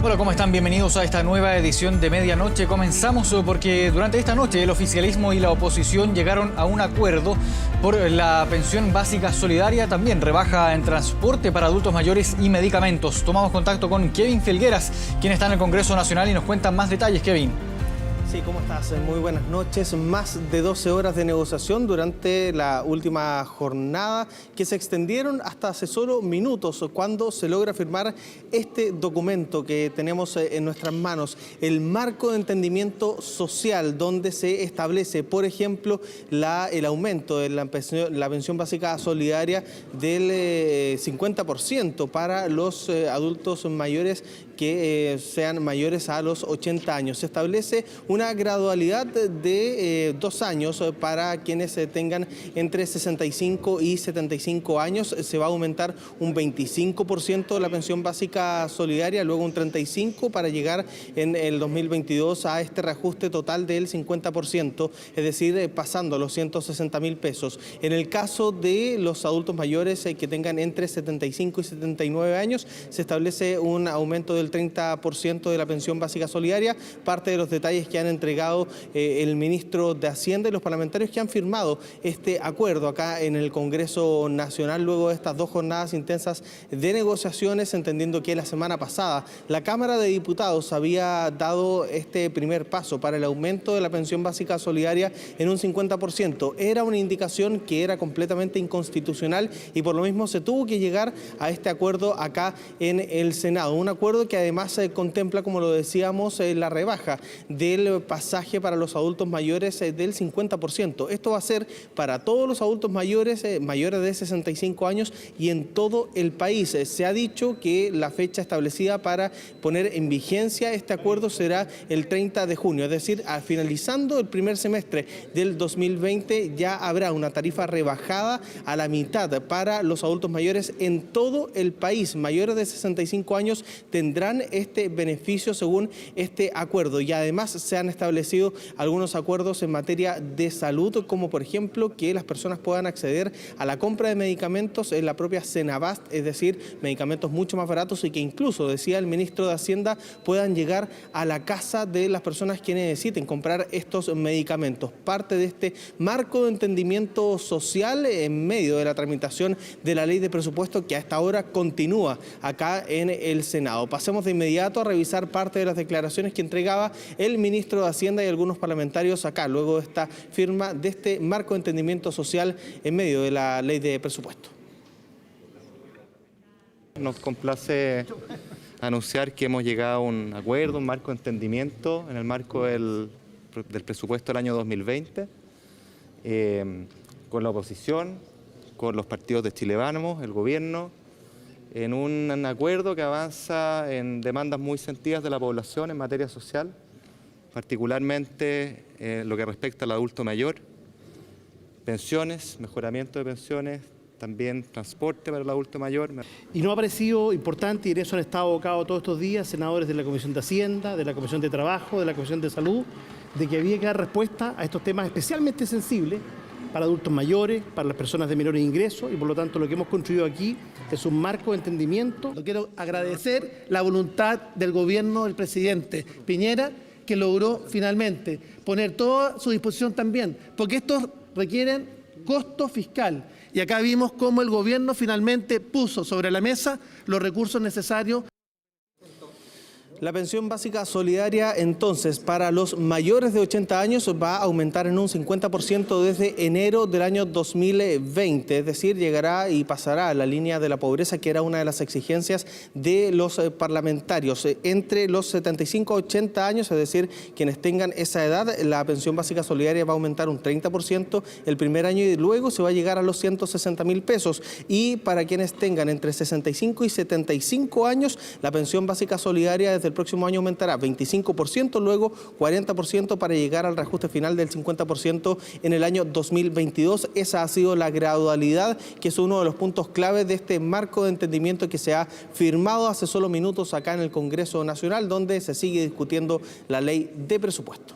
Hola, ¿cómo están? Bienvenidos a esta nueva edición de Medianoche. Comenzamos porque durante esta noche el oficialismo y la oposición llegaron a un acuerdo por la pensión básica solidaria, también rebaja en transporte para adultos mayores y medicamentos. Tomamos contacto con Kevin Felgueras, quien está en el Congreso Nacional y nos cuenta más detalles. Kevin. Sí, ¿cómo estás? Muy buenas noches. Más de 12 horas de negociación durante la última jornada que se extendieron hasta hace solo minutos cuando se logra firmar este documento que tenemos en nuestras manos, el marco de entendimiento social, donde se establece, por ejemplo, el aumento de la pensión básica solidaria del 50% para los adultos mayores que sean mayores a los 80 años. Se establece una gradualidad de 2 años para quienes tengan entre 65 y 75 años. Se va a aumentar un 25% de la pensión básica solidaria, luego un 35% para llegar en el 2022 a este reajuste total del 50%, es decir, pasando a los 160.000 pesos. En el caso de los adultos mayores que tengan entre 75 y 79 años, se establece un aumento del 30% de la pensión básica solidaria, parte de los detalles que han entregado el ministro de Hacienda y los parlamentarios que han firmado este acuerdo acá en el Congreso Nacional luego de estas 2 jornadas intensas de negociaciones, entendiendo que la semana pasada la Cámara de Diputados había dado este primer paso para el aumento de la pensión básica solidaria en un 50%. Era una indicación que era completamente inconstitucional y por lo mismo se tuvo que llegar a este acuerdo acá en el Senado. Un acuerdo que además contempla, como lo decíamos, la rebaja del pasaje para los adultos mayores del 50%. Esto va a ser para todos los adultos mayores mayores de 65 años y en todo el país. Se ha dicho que la fecha establecida para poner en vigencia este acuerdo será el 30 de junio, es decir, finalizando el primer semestre del 2020 ya habrá una tarifa rebajada a la mitad para los adultos mayores en todo el país. Mayores de 65 años tendrán este beneficio según este acuerdo y además se han establecido algunos acuerdos en materia de salud, como por ejemplo que las personas puedan acceder a la compra de medicamentos en la propia Senabast, es decir, medicamentos mucho más baratos y que incluso, decía el ministro de Hacienda, puedan llegar a la casa de las personas que necesiten comprar estos medicamentos. Parte de este marco de entendimiento social en medio de la tramitación de la ley de presupuesto que a esta hora continúa acá en el Senado. Pasemos de inmediato a revisar parte de las declaraciones que entregaba el ministro de Hacienda y algunos parlamentarios acá, luego de esta firma de este marco de entendimiento social en medio de la ley de presupuesto. Nos complace anunciar que hemos llegado a un acuerdo, un marco de entendimiento en el marco del presupuesto del año 2020, con la oposición, con los partidos de Chile Vamos, el gobierno, en un acuerdo que avanza en demandas muy sentidas de la población en materia social, particularmente lo que respecta al adulto mayor, pensiones, mejoramiento de pensiones, también transporte para el adulto mayor. Y nos ha parecido importante, y en eso han estado abocados todos estos días senadores de la Comisión de Hacienda, de la Comisión de Trabajo, de la Comisión de Salud, de que había que dar respuesta a estos temas especialmente sensibles para adultos mayores, para las personas de menores ingresos y por lo tanto lo que hemos construido aquí es un marco de entendimiento. Quiero agradecer la voluntad del gobierno del presidente Piñera que logró finalmente poner todo a su disposición también, porque estos requieren costo fiscal y acá vimos cómo el gobierno finalmente puso sobre la mesa los recursos necesarios. La pensión básica solidaria, entonces, para los mayores de 80 años va a aumentar en un 50% desde enero del año 2020, es decir, llegará y pasará a la línea de la pobreza, que era una de las exigencias de los parlamentarios. Entre los 75 a 80 años, es decir, quienes tengan esa edad, la pensión básica solidaria va a aumentar un 30% el primer año y luego se va a llegar a los 160.000 pesos. Y para quienes tengan entre 65 y 75 años, la pensión básica solidaria desde el próximo año aumentará 25%, luego 40% para llegar al reajuste final del 50% en el año 2022. Esa ha sido la gradualidad, que es uno de los puntos clave de este marco de entendimiento que se ha firmado hace solo minutos acá en el Congreso Nacional, donde se sigue discutiendo la ley de presupuesto.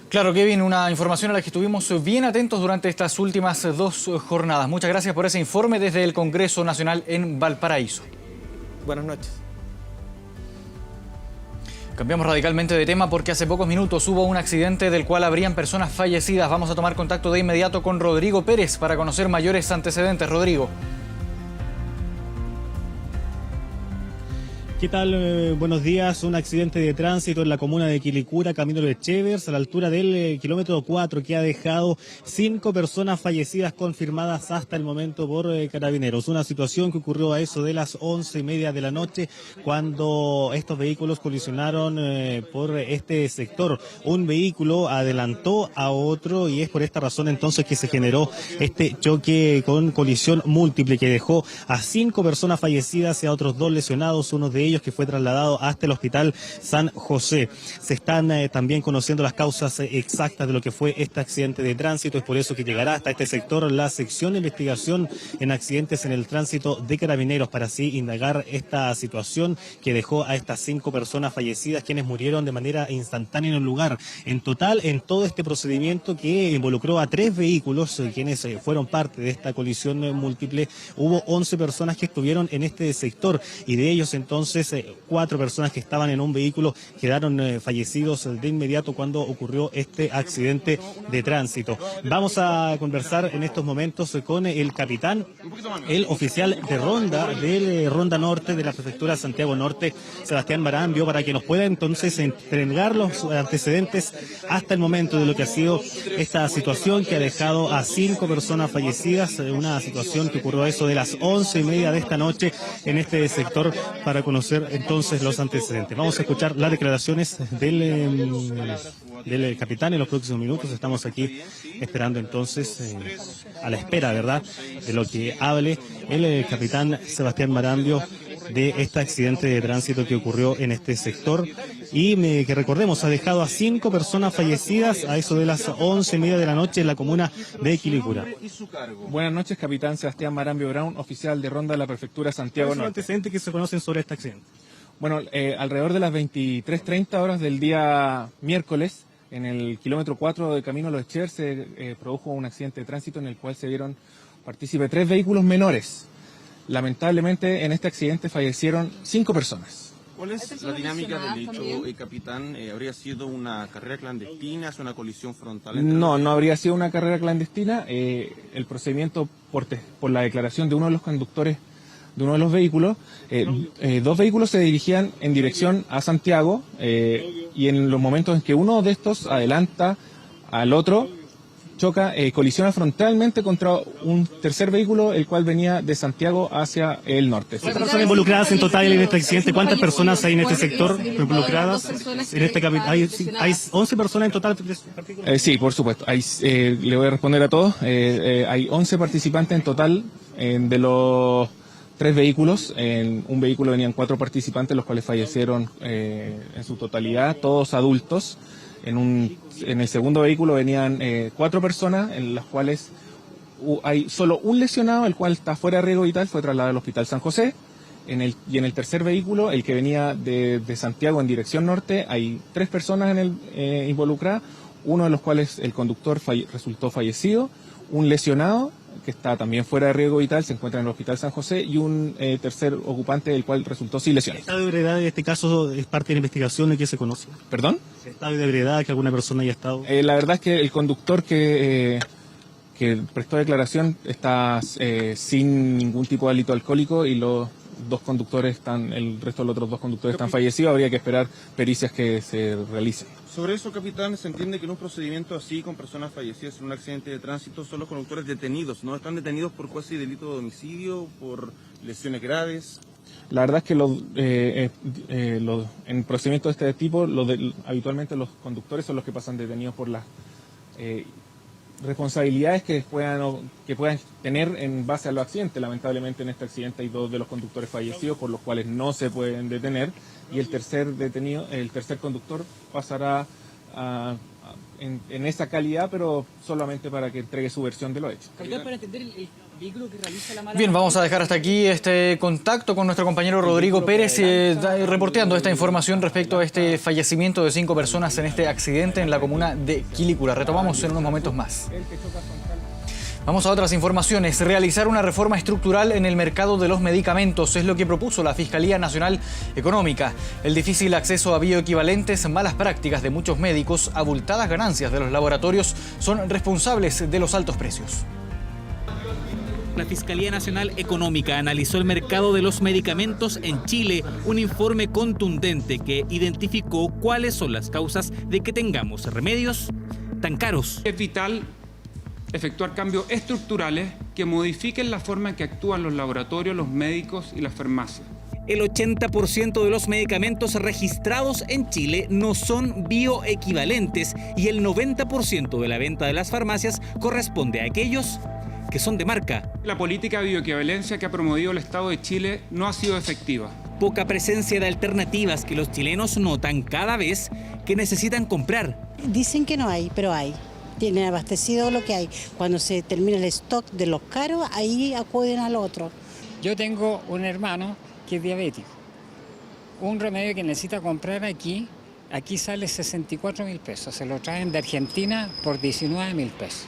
Claro, Kevin, una información a la que estuvimos bien atentos durante estas últimas 2 jornadas. Muchas gracias por ese informe desde el Congreso Nacional en Valparaíso. Buenas noches. Cambiamos radicalmente de tema porque hace pocos minutos hubo un accidente del cual habrían personas fallecidas. Vamos a tomar contacto de inmediato con Rodrigo Pérez para conocer mayores antecedentes. Rodrigo. ¿Qué tal? Buenos días. Un accidente de tránsito en la comuna de Quilicura, camino de Chevers, a la altura del kilómetro 4, que ha dejado 5 personas fallecidas confirmadas hasta el momento por carabineros. Una situación que ocurrió a eso de las 11:30 de la noche, cuando estos vehículos colisionaron por este sector. Un vehículo adelantó a otro y es por esta razón entonces que se generó este choque con colisión múltiple que dejó a 5 personas fallecidas y a otros 2 lesionados, uno de ellos que fue trasladado hasta el Hospital San José. Se están también conociendo las causas exactas de lo que fue este accidente de tránsito. Es por eso que llegará hasta este sector la sección de investigación en accidentes en el tránsito de Carabineros, para así indagar esta situación que dejó a estas 5 personas fallecidas, quienes murieron de manera instantánea en el lugar. En total, en todo este procedimiento que involucró a 3 vehículos, quienes fueron parte de esta colisión múltiple, hubo 11 personas que estuvieron en este sector, y de ellos entonces 4 personas que estaban en un vehículo quedaron fallecidos de inmediato cuando ocurrió este accidente de tránsito. Vamos a conversar en estos momentos con el capitán, el oficial de ronda del Ronda Norte de la Prefectura de Santiago Norte, Sebastián Marambio, para que nos pueda entonces entregar los antecedentes hasta el momento de lo que ha sido esta situación que ha dejado a 5 personas fallecidas, una situación que ocurrió a eso de las 11:30 de esta noche en este sector, para conocer entonces los antecedentes. Vamos a escuchar las declaraciones del capitán en los próximos minutos. Estamos aquí esperando entonces, a la espera, ¿verdad?, de lo que hable el capitán Sebastián Marambio de este accidente de tránsito que ocurrió en este sector y que recordemos ha dejado a 5 personas fallecidas a eso de las 11:30 de la noche en la comuna de Quilicura. Buenas noches, capitán Sebastián Marambio Brown, oficial de ronda de la Prefectura de Santiago Norte. ¿Cuáles son los antecedentes que se conocen sobre este accidente? Bueno, alrededor de las 23:30 horas del día miércoles, en el kilómetro 4 de camino a Los Chevers, se produjo un accidente de tránsito en el cual se vieron partícipes 3 vehículos menores. Lamentablemente, en este accidente fallecieron 5 personas. ¿Cuál es la dinámica del hecho, capitán? ¿Habría sido una carrera clandestina? ¿Es una colisión frontal? No habría sido una carrera clandestina. El procedimiento, por la declaración de uno de los conductores de uno de los vehículos, 2 vehículos se dirigían en dirección a Santiago, y en los momentos en que uno de estos adelanta al otro, choca, colisiona frontalmente contra un tercer vehículo, el cual venía de Santiago hacia el norte. ¿Cuántas personas involucradas en total en este accidente? ¿Cuántas personas hay en este sector involucradas? En este ¿Hay 11 personas en total? Sí, por supuesto. Le voy a responder a todos. Hay 11 participantes en total de los 3 vehículos. En un vehículo venían 4 participantes, los cuales fallecieron en su totalidad, todos adultos. En el segundo vehículo venían 4 personas, en las cuales hay solo un lesionado, el cual está fuera de riesgo vital, fue trasladado al Hospital San José. En el tercer vehículo, el que venía de Santiago en dirección norte, hay 3 personas involucradas, uno de los cuales el conductor resultó fallecido, un lesionado que está también fuera de riesgo vital, se encuentra en el Hospital San José, y un tercer ocupante, el cual resultó sin lesiones. ¿El estado de ebriedad en este caso es parte de la investigación de que se conoce? ¿Perdón? ¿El estado de ebriedad que alguna persona haya estado? La verdad es que el conductor que prestó declaración está sin ningún tipo de delito alcohólico, y los 2 conductores el resto de los otros 2 conductores están fallecidos. Habría que esperar pericias que se realicen. Sobre eso, capitán, se entiende que en un procedimiento así, con personas fallecidas en un accidente de tránsito, son los conductores detenidos, ¿no? ¿Están detenidos por cuasi delito de homicidio, por lesiones graves? La verdad es que en procedimientos de este tipo, habitualmente los conductores son los que pasan detenidos por las responsabilidades que puedan tener en base a los accidentes. Lamentablemente, en este accidente hay 2 de los conductores fallecidos, por los cuales no se pueden detener, y el tercer conductor pasará en esa calidad, pero solamente para que entregue su versión de lo hecho. Para entender el vehículo que realiza la mala... Bien, vamos a dejar hasta aquí este contacto con nuestro compañero Rodrigo Pérez, reporteando esta información respecto a este fallecimiento de 5 personas en este accidente en la comuna de Quilicura. Retomamos en unos momentos más. Vamos a otras informaciones. Realizar una reforma estructural en el mercado de los medicamentos es lo que propuso la Fiscalía Nacional Económica. El difícil acceso a bioequivalentes, malas prácticas de muchos médicos, abultadas ganancias de los laboratorios son responsables de los altos precios. La Fiscalía Nacional Económica analizó el mercado de los medicamentos en Chile, un informe contundente que identificó cuáles son las causas de que tengamos remedios tan caros. Es vital efectuar cambios estructurales que modifiquen la forma en que actúan los laboratorios, los médicos y las farmacias. El 80% de los medicamentos registrados en Chile no son bioequivalentes y el 90% de la venta de las farmacias corresponde a aquellos que son de marca. La política de bioequivalencia que ha promovido el Estado de Chile no ha sido efectiva. Poca presencia de alternativas que los chilenos notan cada vez que necesitan comprar. Dicen que no hay, pero hay. Tienen abastecido lo que hay. Cuando se termina el stock de los caros, ahí acuden al otro. Yo tengo un hermano que es diabético. Un remedio que necesita comprar aquí sale 64.000 pesos. Se lo traen de Argentina por 19.000 pesos.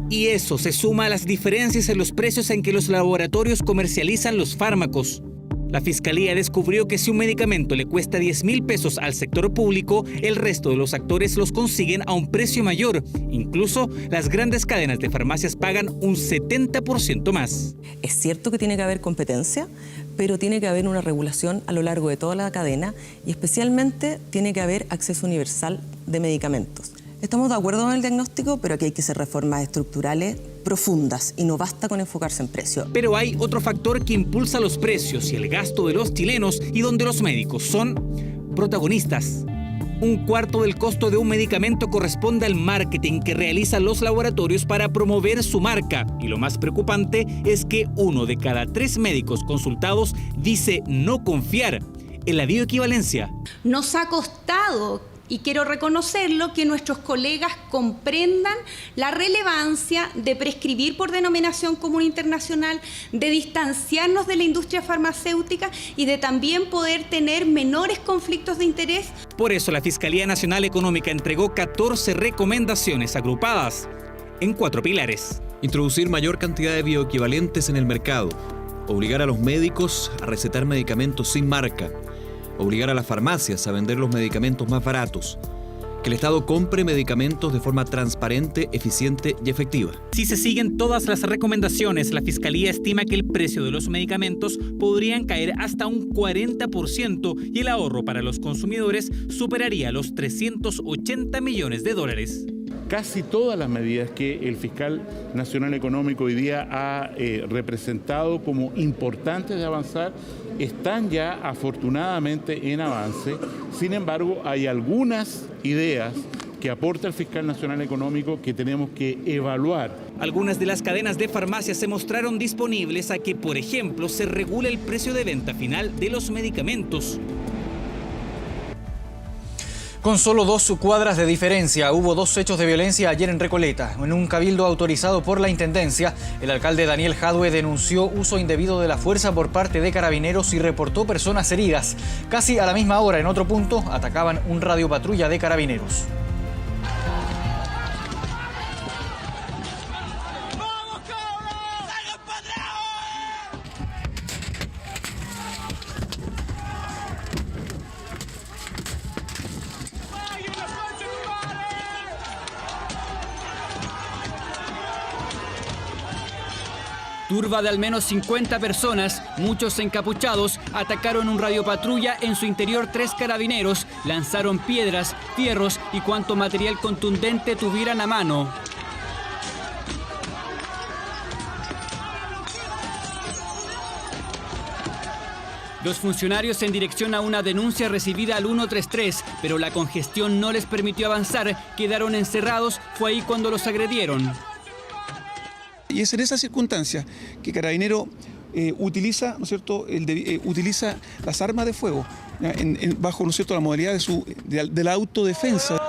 Y eso se suma a las diferencias en los precios en que los laboratorios comercializan los fármacos. La Fiscalía descubrió que si un medicamento le cuesta 10.000 pesos al sector público, el resto de los actores los consiguen a un precio mayor. Incluso las grandes cadenas de farmacias pagan un 70% más. Es cierto que tiene que haber competencia, pero tiene que haber una regulación a lo largo de toda la cadena y especialmente tiene que haber acceso universal de medicamentos. Estamos de acuerdo con el diagnóstico, pero aquí hay que hacer reformas estructurales profundas y no basta con enfocarse en precio. Pero hay otro factor que impulsa los precios y el gasto de los chilenos y donde los médicos son protagonistas. Un cuarto del costo de un medicamento corresponde al marketing que realizan los laboratorios para promover su marca. Y lo más preocupante es que 1 de cada 3 médicos consultados dice no confiar en la bioequivalencia. Nos ha costado, y quiero reconocerlo, que nuestros colegas comprendan la relevancia de prescribir por denominación común internacional, de distanciarnos de la industria farmacéutica y de también poder tener menores conflictos de interés. Por eso la Fiscalía Nacional Económica entregó 14 recomendaciones agrupadas en 4 pilares. Introducir mayor cantidad de bioequivalentes en el mercado. Obligar a los médicos a recetar medicamentos sin marca. Obligar a las farmacias a vender los medicamentos más baratos. Que el Estado compre medicamentos de forma transparente, eficiente y efectiva. Si se siguen todas las recomendaciones, la Fiscalía estima que el precio de los medicamentos podrían caer hasta un 40% y el ahorro para los consumidores superaría los $380 millones. Casi todas las medidas que el fiscal nacional económico hoy día ha representado como importantes de avanzar están ya afortunadamente en avance. Sin embargo, hay algunas ideas que aporta el fiscal nacional económico que tenemos que evaluar. Algunas de las cadenas de farmacias se mostraron disponibles a que, por ejemplo, se regule el precio de venta final de los medicamentos. Con solo 2 cuadras de diferencia, hubo 2 hechos de violencia ayer en Recoleta. En un cabildo autorizado por la Intendencia, el alcalde Daniel Jadue denunció uso indebido de la fuerza por parte de carabineros y reportó personas heridas. Casi a la misma hora, en otro punto, atacaban un radiopatrulla de carabineros. Turba de al menos 50 personas, muchos encapuchados, atacaron un radiopatrulla, en su interior 3 carabineros, lanzaron piedras, fierros y cuanto material contundente tuvieran a mano. Los funcionarios en dirección a una denuncia recibida al 133, pero la congestión no les permitió avanzar, quedaron encerrados, fue ahí cuando los agredieron. Y es en esa circunstancia que Carabinero utiliza, ¿no es cierto?, utiliza las armas de fuego bajo, ¿no es cierto?, la modalidad de la autodefensa.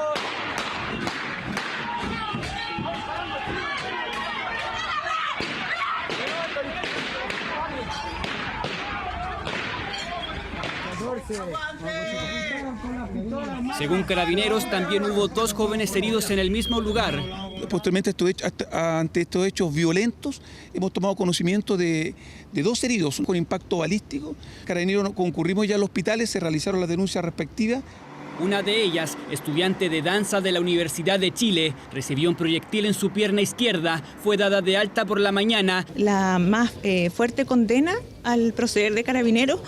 Según Carabineros, también hubo 2 jóvenes heridos en el mismo lugar. posteriormente ante estos hechos violentos, hemos tomado conocimiento de 2 heridos con impacto balístico. Carabineros concurrimos ya al hospital, se realizaron las denuncias respectivas. Una de ellas, estudiante de danza de la Universidad de Chile, recibió un proyectil en su pierna izquierda, fue dada de alta por la mañana. La más fuerte condena al proceder de Carabineros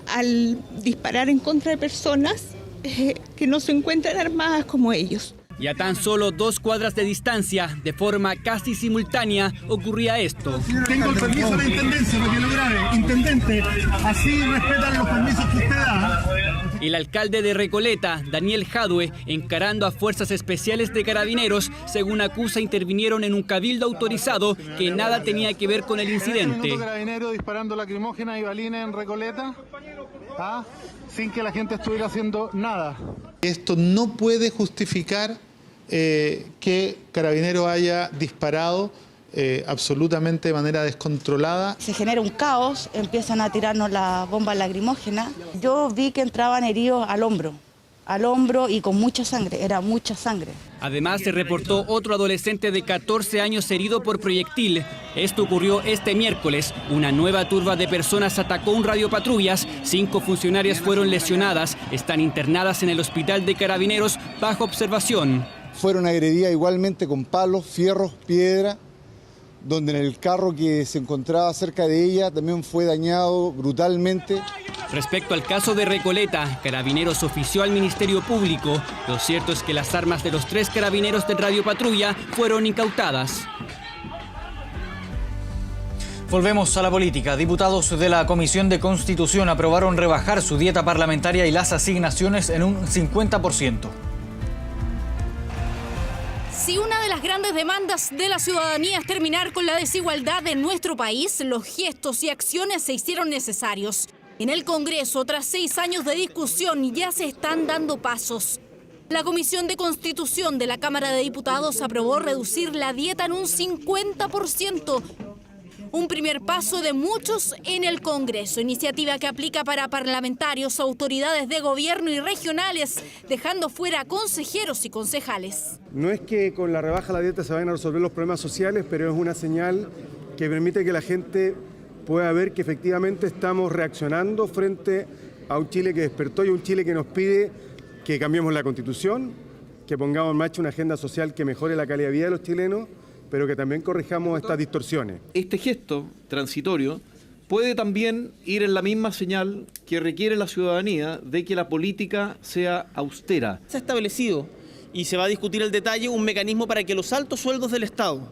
al disparar en contra de personas que no se encuentran armadas como ellos. Y a tan solo 2 cuadras de distancia, de forma casi simultánea, ocurría esto. Tengo el permiso de la Intendencia para que lo grabe. Intendente, así respetan los permisos que usted da. El alcalde de Recoleta, Daniel Jadue, encarando a fuerzas especiales de Carabineros, según acusa, intervinieron en un cabildo autorizado que nada tenía que ver con el incidente. Carabineros disparando lacrimógenas y balines en Recoleta, sin que la gente estuviera haciendo nada. Esto no puede justificar que Carabineros haya disparado absolutamente de manera descontrolada. Se genera un caos, empiezan a tirarnos las bombas lacrimógenas. Yo vi que entraban heridos al hombro y con mucha sangre, era mucha sangre. Además, se reportó otro adolescente de 14 años herido por proyectil. Esto ocurrió este miércoles. Una nueva turba de personas atacó un radiopatrullas. 5 funcionarias fueron lesionadas. Están internadas en el hospital de Carabineros bajo observación. Fueron agredidas igualmente con palos, fierros, piedra, donde en el carro que se encontraba cerca de ella también fue dañado brutalmente. Respecto al caso de Recoleta, Carabineros ofició al Ministerio Público. Lo cierto es que las armas de los 3 carabineros de radiopatrulla fueron incautadas. Volvemos a la política. Diputados de la Comisión de Constitución aprobaron rebajar su dieta parlamentaria y las asignaciones en un 50%. Si una de las grandes demandas de la ciudadanía es terminar con la desigualdad en nuestro país, los gestos y acciones se hicieron necesarios. En el Congreso, tras 6 años de discusión, ya se están dando pasos. La Comisión de Constitución de la Cámara de Diputados aprobó reducir la dieta en un 50%. Un primer paso de muchos en el Congreso, iniciativa que aplica para parlamentarios, autoridades de gobierno y regionales, dejando fuera a consejeros y concejales. No es que con la rebaja de la dieta se vayan a resolver los problemas sociales, pero es una señal que permite que la gente pueda ver que efectivamente estamos reaccionando frente a un Chile que despertó y un Chile que nos pide que cambiemos la Constitución, que pongamos en marcha una agenda social que mejore la calidad de vida de los chilenos, pero que también corrijamos estas distorsiones. Este gesto transitorio puede también ir en la misma señal que requiere la ciudadanía de que la política sea austera. Se ha establecido y se va a discutir el detalle un mecanismo para que los altos sueldos del Estado,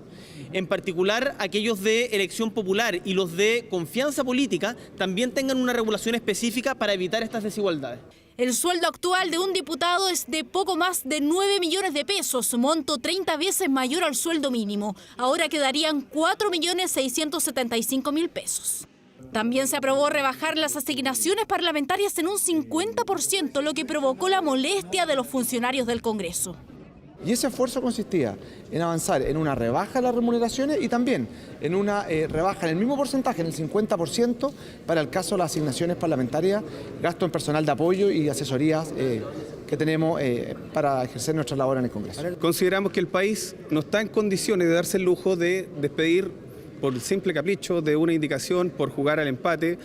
en particular aquellos de elección popular y los de confianza política, también tengan una regulación específica para evitar estas desigualdades. El sueldo actual de un diputado es de poco más de 9 millones de pesos, monto 30 veces mayor al sueldo mínimo. Ahora quedarían 4.675.000 pesos. También se aprobó rebajar las asignaciones parlamentarias en un 50%, lo que provocó la molestia de los funcionarios del Congreso. Y ese esfuerzo consistía en avanzar en una rebaja de las remuneraciones y también en una rebaja en el mismo porcentaje, en el 50%, para el caso de las asignaciones parlamentarias, gasto en personal de apoyo y asesorías que tenemos para ejercer nuestra labor en el Congreso. Consideramos que el país no está en condiciones de darse el lujo de despedir por simple capricho de una indicación, por jugar al empate,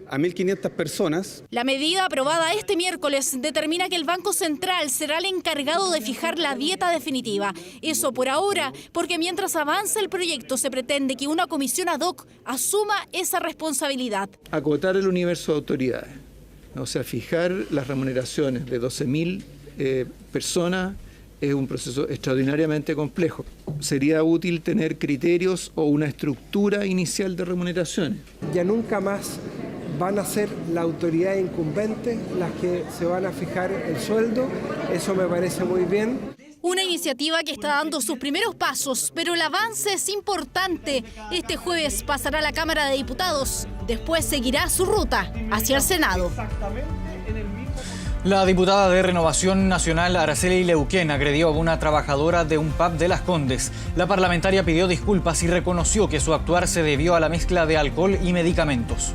a 1.500 personas. La medida aprobada este miércoles determina que el Banco Central será el encargado de fijar la dieta definitiva. Eso por ahora, porque mientras avanza el proyecto se pretende que una comisión ad hoc asuma esa responsabilidad. Acotar el universo de autoridades, o sea, fijar las remuneraciones de 12.000 personas es un proceso extraordinariamente complejo. Sería útil tener criterios o una estructura inicial de remuneraciones. Ya nunca más van a ser la autoridad incumbente las que se van a fijar el sueldo, eso me parece muy bien. Una iniciativa que está dando sus primeros pasos, pero el avance es importante. Este jueves pasará a la Cámara de Diputados, después seguirá su ruta hacia el Senado. La diputada de Renovación Nacional, Araceli Leuquén, agredió a una trabajadora de un pub de Las Condes. La parlamentaria pidió disculpas y reconoció que su actuar se debió a la mezcla de alcohol y medicamentos.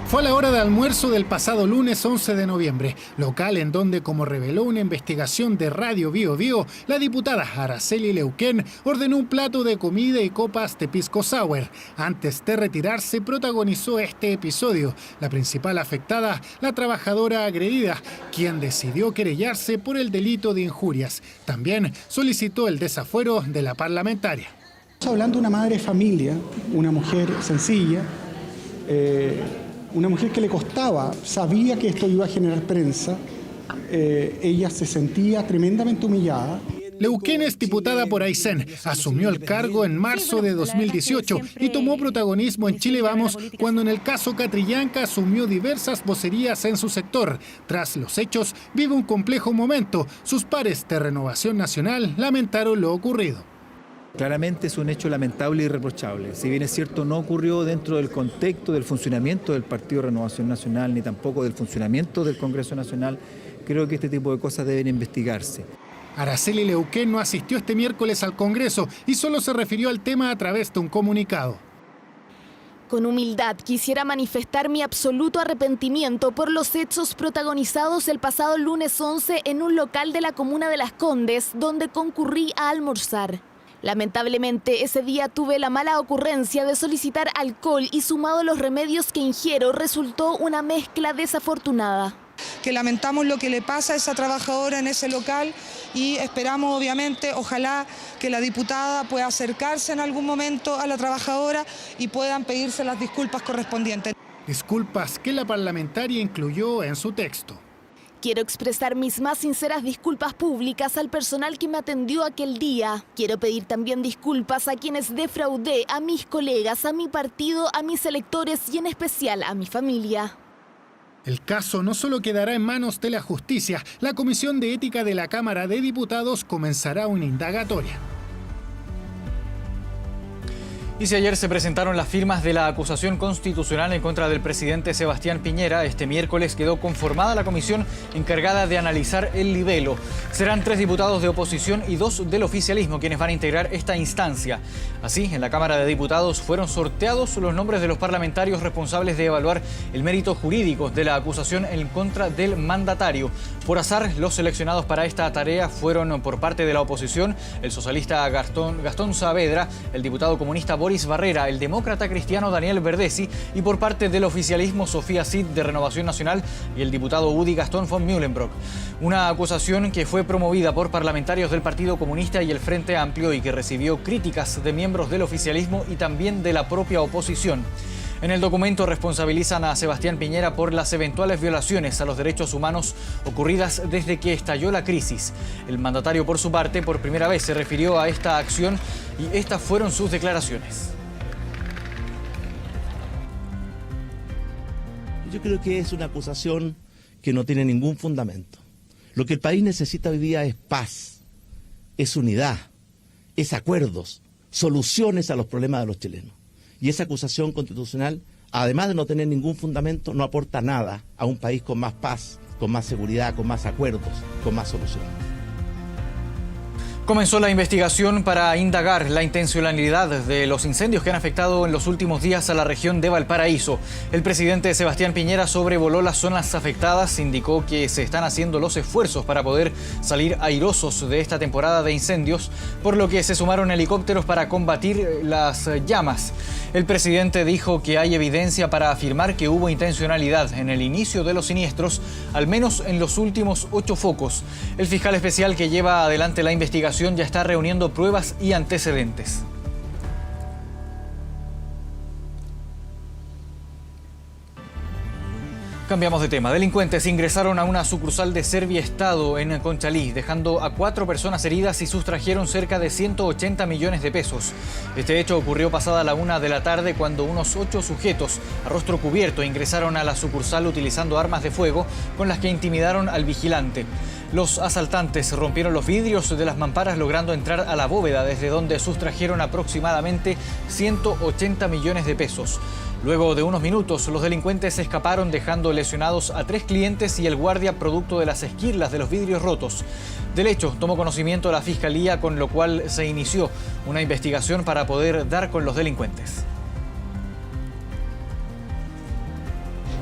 Fue a la hora de almuerzo del pasado lunes 11 de noviembre, local en donde, como reveló una investigación de Radio Bío Bío, la diputada Araceli Leuquén ordenó un plato de comida y copas de pisco sour. Antes de retirarse, protagonizó este episodio. La principal afectada, la trabajadora agredida, quien decidió querellarse por el delito de injurias. También solicitó el desafuero de la parlamentaria. Estamos hablando de una madre de familia, una mujer sencilla, una mujer que le costaba, sabía que esto iba a generar prensa, ella se sentía tremendamente humillada. Leuquén es diputada por Aysén, asumió el cargo en marzo de 2018 y tomó protagonismo en Chile Vamos cuando en el caso Catrillanca asumió diversas vocerías en su sector. Tras los hechos, vive un complejo momento. Sus pares de Renovación Nacional lamentaron lo ocurrido. Claramente es un hecho lamentable y irreprochable. Si bien es cierto, no ocurrió dentro del contexto del funcionamiento del Partido Renovación Nacional, ni tampoco del funcionamiento del Congreso Nacional, creo que este tipo de cosas deben investigarse. Araceli Leuquén no asistió este miércoles al Congreso y solo se refirió al tema a través de un comunicado. Con humildad quisiera manifestar mi absoluto arrepentimiento por los hechos protagonizados el pasado lunes 11 en un local de la comuna de Las Condes, donde concurrí a almorzar. Lamentablemente, ese día tuve la mala ocurrencia de solicitar alcohol y sumado a los remedios que ingiero, resultó una mezcla desafortunada. Que lamentamos lo que le pasa a esa trabajadora en ese local y esperamos, obviamente, ojalá que la diputada pueda acercarse en algún momento a la trabajadora y puedan pedirse las disculpas correspondientes. Disculpas que la parlamentaria incluyó en su texto. Quiero expresar mis más sinceras disculpas públicas al personal que me atendió aquel día. Quiero pedir también disculpas a quienes defraudé, a mis colegas, a mi partido, a mis electores y en especial a mi familia. El caso no solo quedará en manos de la justicia, la Comisión de Ética de la Cámara de Diputados comenzará una indagatoria. Y si ayer se presentaron las firmas de la acusación constitucional en contra del presidente Sebastián Piñera, este miércoles quedó conformada la comisión encargada de analizar el libelo. Serán 3 diputados de oposición y 2 del oficialismo quienes van a integrar esta instancia. Así, en la Cámara de Diputados fueron sorteados los nombres de los parlamentarios responsables de evaluar el mérito jurídico de la acusación en contra del mandatario. Por azar, los seleccionados para esta tarea fueron por parte de la oposición el socialista Gastón Saavedra, el diputado comunista Boris Barrera, el demócrata cristiano Daniel Verdesi y por parte del oficialismo Sofía Cid de Renovación Nacional y el diputado UDI Gastón von Mühlenbrock. Una acusación que fue promovida por parlamentarios del Partido Comunista y el Frente Amplio y que recibió críticas de miembros del oficialismo y también de la propia oposición. En el documento responsabilizan a Sebastián Piñera por las eventuales violaciones a los derechos humanos ocurridas desde que estalló la crisis. El mandatario, por su parte, por primera vez se refirió a esta acción y estas fueron sus declaraciones. Yo creo que es una acusación que no tiene ningún fundamento. Lo que el país necesita hoy día es paz, es unidad, es acuerdos, soluciones a los problemas de los chilenos. Y esa acusación constitucional, además de no tener ningún fundamento, no aporta nada a un país con más paz, con más seguridad, con más acuerdos, con más soluciones. Comenzó la investigación para indagar la intencionalidad de los incendios que han afectado en los últimos días a la región de Valparaíso. El presidente Sebastián Piñera sobrevoló las zonas afectadas, indicó que se están haciendo los esfuerzos para poder salir airosos de esta temporada de incendios, por lo que se sumaron helicópteros para combatir las llamas. El presidente dijo que hay evidencia para afirmar que hubo intencionalidad en el inicio de los siniestros, al menos en los últimos 8 focos. El fiscal especial que lleva adelante la investigación ya está reuniendo pruebas y antecedentes. Cambiamos de tema. Delincuentes ingresaron a una sucursal de Serviestado en Conchalí, dejando a 4 personas heridas y sustrajeron cerca de 180 millones de pesos. Este hecho ocurrió pasada la 1 de la tarde cuando unos 8 sujetos a rostro cubierto ingresaron a la sucursal utilizando armas de fuego con las que intimidaron al vigilante. Los asaltantes rompieron los vidrios de las mamparas logrando entrar a la bóveda desde donde sustrajeron aproximadamente 180 millones de pesos. Luego de unos minutos, los delincuentes escaparon dejando lesionados a 3 clientes y el guardia producto de las esquirlas de los vidrios rotos. Del hecho, tomó conocimiento la Fiscalía, con lo cual se inició una investigación para poder dar con los delincuentes.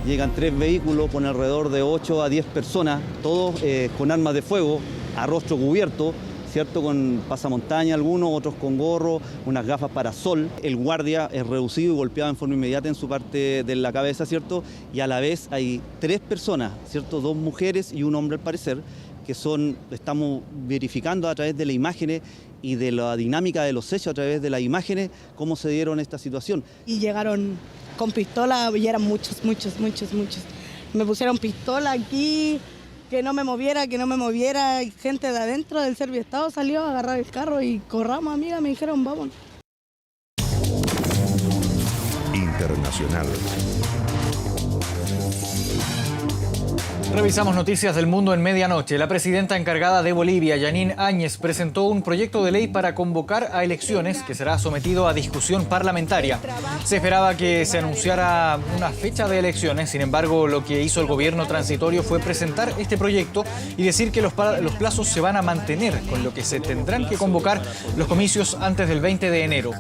llegan 3 vehículos con alrededor de 8 a 10 personas, todos con armas de fuego, a rostro cubierto, ¿cierto? Con pasamontaña algunos, otros con gorro, unas gafas para sol. El guardia es reducido y golpeado en forma inmediata en su parte de la cabeza, ¿cierto? Y a la vez hay 3 personas, ¿cierto? 2 mujeres y un hombre al parecer, que estamos verificando a través de las imágenes y de la dinámica de los hechos a través de las imágenes cómo se dieron esta situación. Y llegaron con pistola y eran muchos. Me pusieron pistola aquí, que no me moviera, y gente de adentro del Serviestado salió a agarrar el carro y corramos, amiga, me dijeron, vamos. Internacional. Revisamos noticias del mundo en medianoche. La presidenta encargada de Bolivia, Yanine Áñez, presentó un proyecto de ley para convocar a elecciones que será sometido a discusión parlamentaria. Se esperaba que se anunciara una fecha de elecciones, sin embargo, lo que hizo el gobierno transitorio fue presentar este proyecto y decir que los plazos se van a mantener, con lo que se tendrán que convocar los comicios antes del 20 de enero.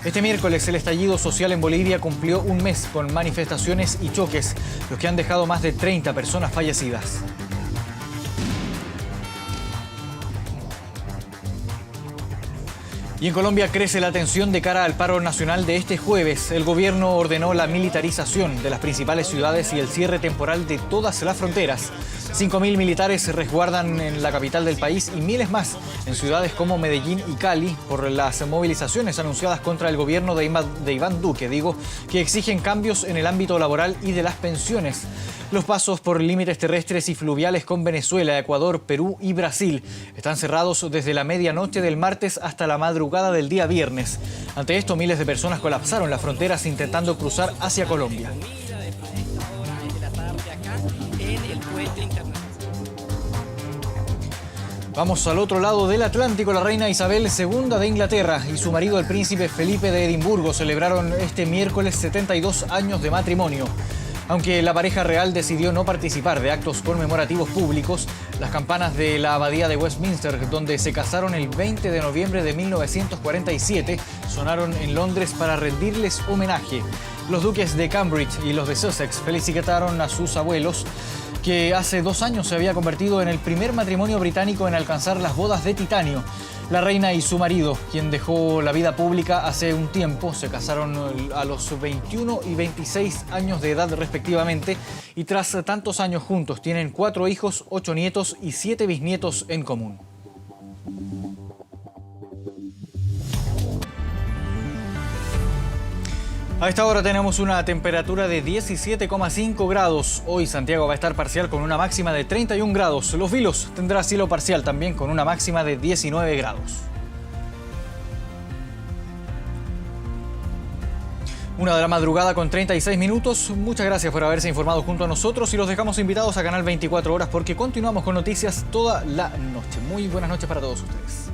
Este miércoles el estallido social en Bolivia cumplió un mes con manifestaciones y choques, los que han dejado más de 30 personas fallecidas. Y en Colombia crece la tensión de cara al paro nacional de este jueves. El gobierno ordenó la militarización de las principales ciudades y el cierre temporal de todas las fronteras. 5.000 militares resguardan en la capital del país y miles más en ciudades como Medellín y Cali por las movilizaciones anunciadas contra el gobierno de Iván Duque, que exigen cambios en el ámbito laboral y de las pensiones. Los pasos por límites terrestres y fluviales con Venezuela, Ecuador, Perú y Brasil están cerrados desde la medianoche del martes hasta la madrugada del día viernes. Ante esto, miles de personas colapsaron las fronteras intentando cruzar hacia Colombia. Vamos al otro lado del Atlántico. La reina Isabel II de Inglaterra y su marido, el príncipe Felipe de Edimburgo, celebraron este miércoles 72 años de matrimonio. Aunque la pareja real decidió no participar de actos conmemorativos públicos, las campanas de la abadía de Westminster, donde se casaron el 20 de noviembre de 1947, sonaron en Londres para rendirles homenaje. Los duques de Cambridge y los de Sussex felicitaron a sus abuelos, que hace 2 años se había convertido en el primer matrimonio británico en alcanzar las bodas de titanio. La reina y su marido, quien dejó la vida pública hace un tiempo, se casaron a los 21 y 26 años de edad respectivamente y tras tantos años juntos tienen 4 hijos, 8 nietos y 7 bisnietos en común. A esta hora tenemos una temperatura de 17,5 grados. Hoy Santiago va a estar parcial con una máxima de 31 grados. Los Vilos tendrá cielo parcial también con una máxima de 19 grados. Una de la madrugada con 36 minutos. Muchas gracias por haberse informado junto a nosotros y los dejamos invitados a Canal 24 Horas porque continuamos con noticias toda la noche. Muy buenas noches para todos ustedes.